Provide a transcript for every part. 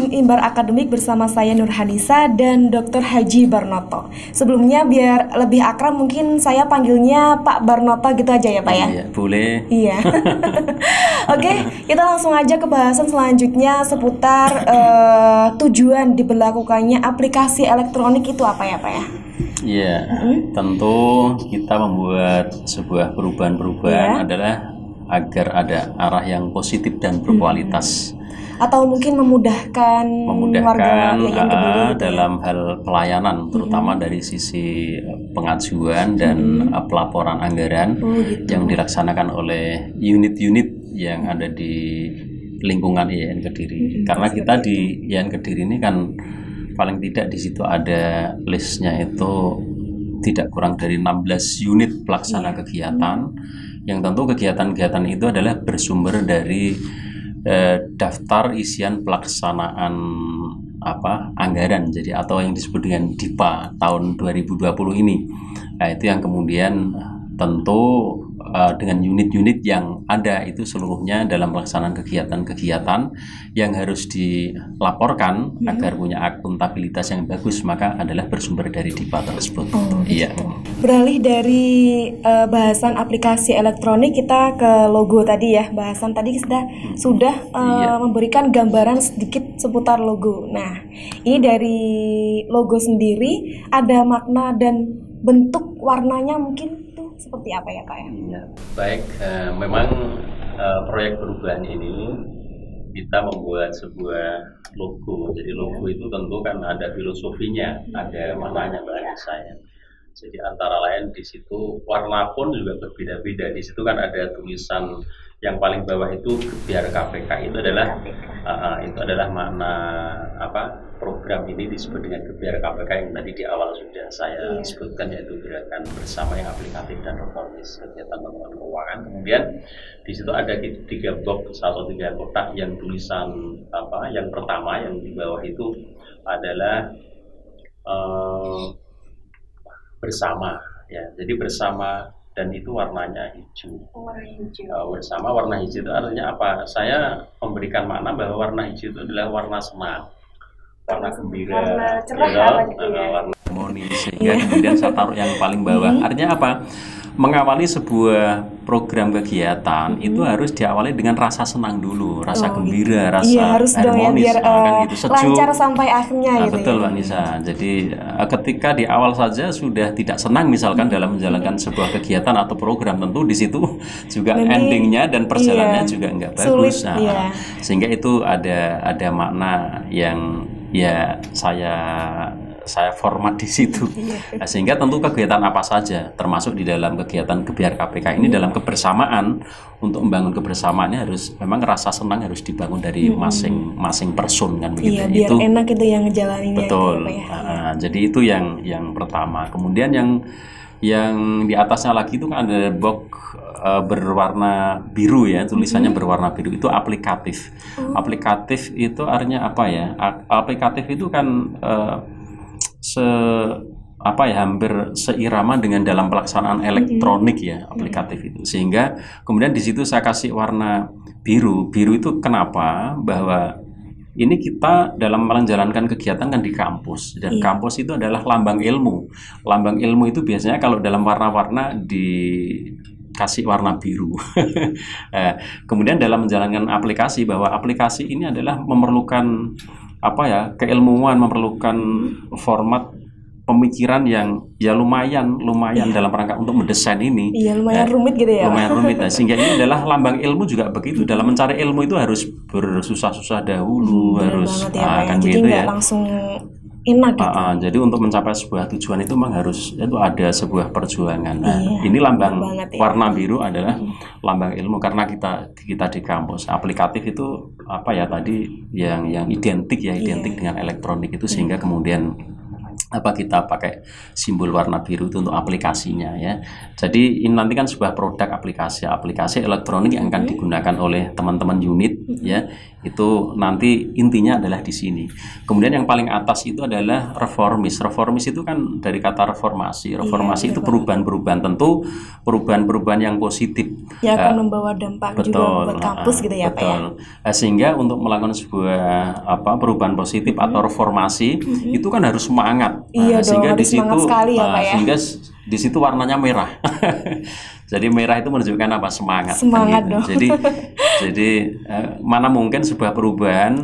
Ujung Imbar Akademik bersama saya Nurhanisa dan Dr. Haji Barnoto. Sebelumnya biar lebih akrab mungkin saya panggilnya Pak Barnoto gitu aja ya Pak ya? Iya, boleh. Iya. Oke, kita langsung aja ke bahasan selanjutnya seputar tujuan diberlakukannya aplikasi elektronik itu apa ya Pak ya? Iya, tentu kita membuat sebuah perubahan-perubahan adalah agar ada arah yang positif dan berkualitas. Atau mungkin memudahkan warga yang dalam hal pelayanan, terutama dari sisi pengajuan dan pelaporan anggaran yang dilaksanakan oleh unit-unit yang ada di lingkungan IAIN Kediri. Karena kita di IAIN Kediri ini kan paling tidak di situ ada listnya itu tidak kurang dari 16 unit pelaksana kegiatan, yang tentu kegiatan-kegiatan itu adalah bersumber dari daftar isian pelaksanaan anggaran, jadi atau yang disebut dengan DIPA tahun 2020 ini. Nah, itu yang kemudian tentu dengan unit-unit yang ada itu seluruhnya dalam pelaksanaan kegiatan-kegiatan yang harus dilaporkan agar punya akuntabilitas yang bagus, maka adalah bersumber dari DIPA tersebut. Iya. Beralih dari bahasan aplikasi elektronik kita ke logo tadi ya. Bahasan tadi sudah memberikan gambaran sedikit seputar logo. Nah, ini dari logo sendiri ada makna dan bentuk warnanya mungkin seperti apa ya Pak ya? Iya, baik. Memang proyek perubahan ini kita membuat sebuah logo. Jadi logo itu tentu kan ada filosofinya, ada maknanya bagi saya. Jadi antara lain di situ warna pun juga berbeda-beda. Di situ kan ada tulisan yang paling bawah itu Gebyar KPK, itu adalah makna program ini disebut dengan Gebyar KPK yang tadi di awal sudah saya sebutkan, yaitu gerakan bersama yang aplikatif dan reformis kegiatan pengelolaan keuangan. Kemudian di situ ada 3 box atau 3 kotak yang tulisan yang pertama yang di bawah itu adalah bersama ya. Jadi bersama, dan itu warnanya hijau. Bersama warna hijau itu artinya apa? Saya memberikan makna bahwa warna hijau itu adalah warna senang, warna gembira, warna cerah, warna harmoni. Sehingga kemudian saya taruh yang paling bawah. Artinya apa? Mengawali sebuah program kegiatan itu harus diawali dengan rasa senang dulu, rasa gembira, rasa harus harmonis, biar sejuk, lancar sampai akhirnya gitu. Betul Mbak Nisa. Jadi ketika di awal saja sudah tidak senang misalkan dalam menjalankan sebuah kegiatan atau program, tentu di situ juga endingnya dan perjalanannya juga enggak bagus. Sehingga itu ada makna yang ya saya format di situ. Sehingga tentu kegiatan apa saja, termasuk di dalam kegiatan Gebyar KPK ini, dalam kebersamaan, untuk membangun kebersamaannya harus memang rasa senang harus dibangun dari masing-masing person kan begitu. Biar itu enak itu yang ngejalaninnya. Betul. Jadi itu yang pertama. Kemudian yang di atasnya lagi itu kan ada box berwarna biru ya, tulisannya berwarna biru, itu aplikatif. Aplikatif itu artinya apa ya? Aplikatif itu kan hampir seirama dengan dalam pelaksanaan elektronik ya, aplikatif itu. Sehingga kemudian di situ saya kasih warna biru. Biru itu kenapa? Bahwa ini kita dalam menjalankan kegiatan kan di kampus, dan kampus itu adalah lambang ilmu. Lambang ilmu itu biasanya kalau dalam warna-warna dikasih warna biru. Kemudian dalam menjalankan aplikasi, bahwa aplikasi ini adalah memerlukan keilmuan, memerlukan format pemikiran yang ya lumayan dalam rangka untuk mendesain ini. Lumayan rumit gitu ya. Lumayan rumit. Sehingga ini adalah lambang ilmu juga begitu. Dalam mencari ilmu itu harus bersusah-susah dahulu, harus kan jadi gitu ya. Langsung enak gitu. Jadi untuk mencapai sebuah tujuan itu memang harus ada sebuah perjuangan. Ini lambang warna biru adalah lambang ilmu, karena kita di kampus. Aplikatif itu yang identik dengan elektronik itu, sehingga kemudian kita pakai simbol warna biru itu untuk aplikasinya ya. Jadi ini nanti kan sebuah produk aplikasi elektronik yang akan digunakan oleh teman-teman unit ya. Itu nanti intinya adalah di sini. Kemudian yang paling atas itu adalah reformis. Reformis itu kan dari kata reformasi. Reformasi itu perubahan-perubahan, tentu perubahan-perubahan yang positif. yang akan membawa dampak juga buat kampus gitu ya Pak ya. Sehingga untuk melakukan sebuah perubahan positif atau reformasi itu kan harus semangat. Iya sehingga harus di situ sekali ya Pak ya. Sehingga di situ warnanya merah. Jadi merah itu menunjukkan apa? Semangat kan gitu. Dong. Jadi mana mungkin sebuah perubahan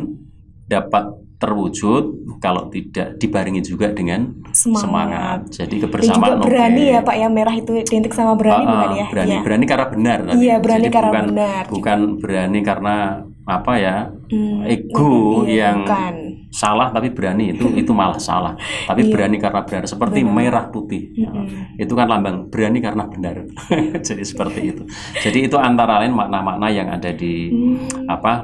dapat terwujud kalau tidak dibarengi juga dengan semangat. Jadi kebersamaan. Dan juga berani ya Pak ya, merah itu identik sama berani bukan ya? Berani karena benar. Iya, berani jadi karena benar. Bukan berani karena ego yang salah, tapi berani itu malah salah. Tapi berani karena benar, seperti merah putih. Itu kan lambang berani karena benar. Jadi seperti itu. Jadi itu antara lain makna-makna yang ada di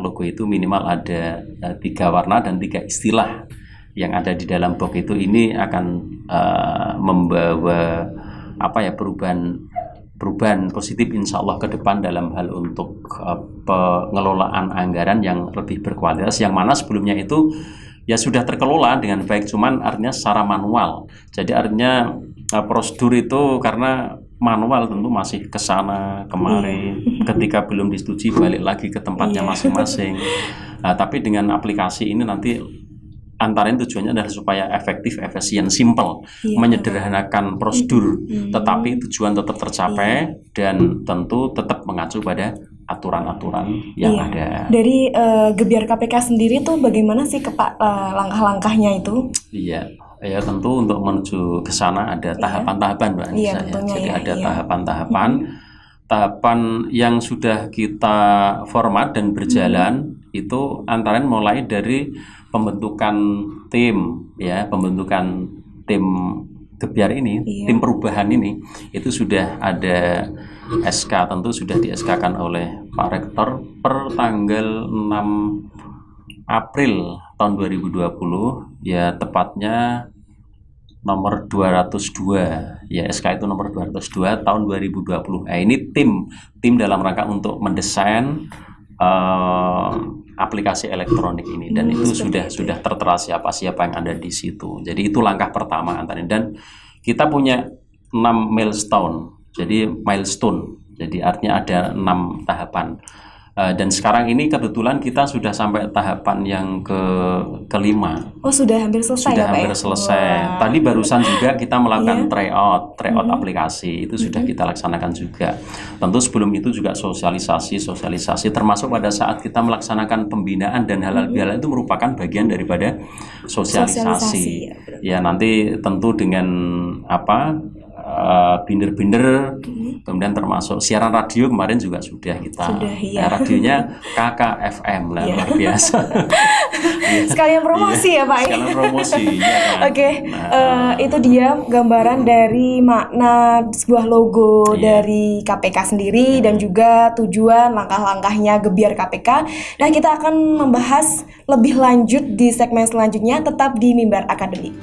logo itu, minimal ada 3 warna dan 3 istilah yang ada di dalam box itu. Ini akan membawa perubahan positif insya Allah ke depan dalam hal untuk pengelolaan anggaran yang lebih berkualitas, yang mana sebelumnya itu ya sudah terkelola dengan baik, cuman artinya secara manual. Jadi artinya prosedur itu karena manual tentu masih ke sana kemari, ketika belum disetujui balik lagi ke tempatnya masing-masing. Tapi dengan aplikasi ini nanti antara tujuannya adalah supaya efektif, efisien, simple, menyederhanakan prosedur, tetapi tujuan tetap tercapai dan tentu tetap mengacu pada aturan-aturan yang ada. Dari Gebyar KPK sendiri tuh bagaimana sih langkah-langkahnya itu? Iya, tentu untuk menuju ke sana ada tahapan-tahapan Mbak Anissa. Jadi ada tahapan-tahapan. Tahapan yang sudah kita format dan berjalan itu antara lain mulai dari pembentukan tim Gebyar ini, tim perubahan ini, itu sudah ada SK, tentu sudah di-SK-kan oleh Pak Rektor per tanggal 6 April tahun 2020, ya tepatnya nomor 202, ya SK itu nomor 202 tahun 2020. Ini tim dalam rangka untuk mendesain aplikasi elektronik ini, dan itu sudah tertera siapa yang ada di situ. Jadi itu langkah pertama antara, dan kita punya 6 milestone. Jadi artinya ada 6 tahapan. Dan sekarang ini kebetulan kita sudah sampai tahapan yang kelima. Oh, sudah hampir selesai. Sudah hampir selesai. Tadi barusan juga kita melakukan tryout aplikasi, itu sudah kita laksanakan juga. Tentu sebelum itu juga sosialisasi, termasuk pada saat kita melaksanakan pembinaan dan halal bihalal itu merupakan bagian daripada sosialisasi. Ya nanti tentu dengan binder-binder, kemudian termasuk siaran radio kemarin juga sudah kita. Radionya KKFM lah, luar biasa. Sekalian promosi ya Pak. Sekalian promosi. Ya, Oke. Itu dia gambaran dari makna sebuah logo dari KPK sendiri dan juga tujuan langkah-langkahnya Gebyar KPK. Nah, kita akan membahas lebih lanjut di segmen selanjutnya, tetap di Mimbar Akademi.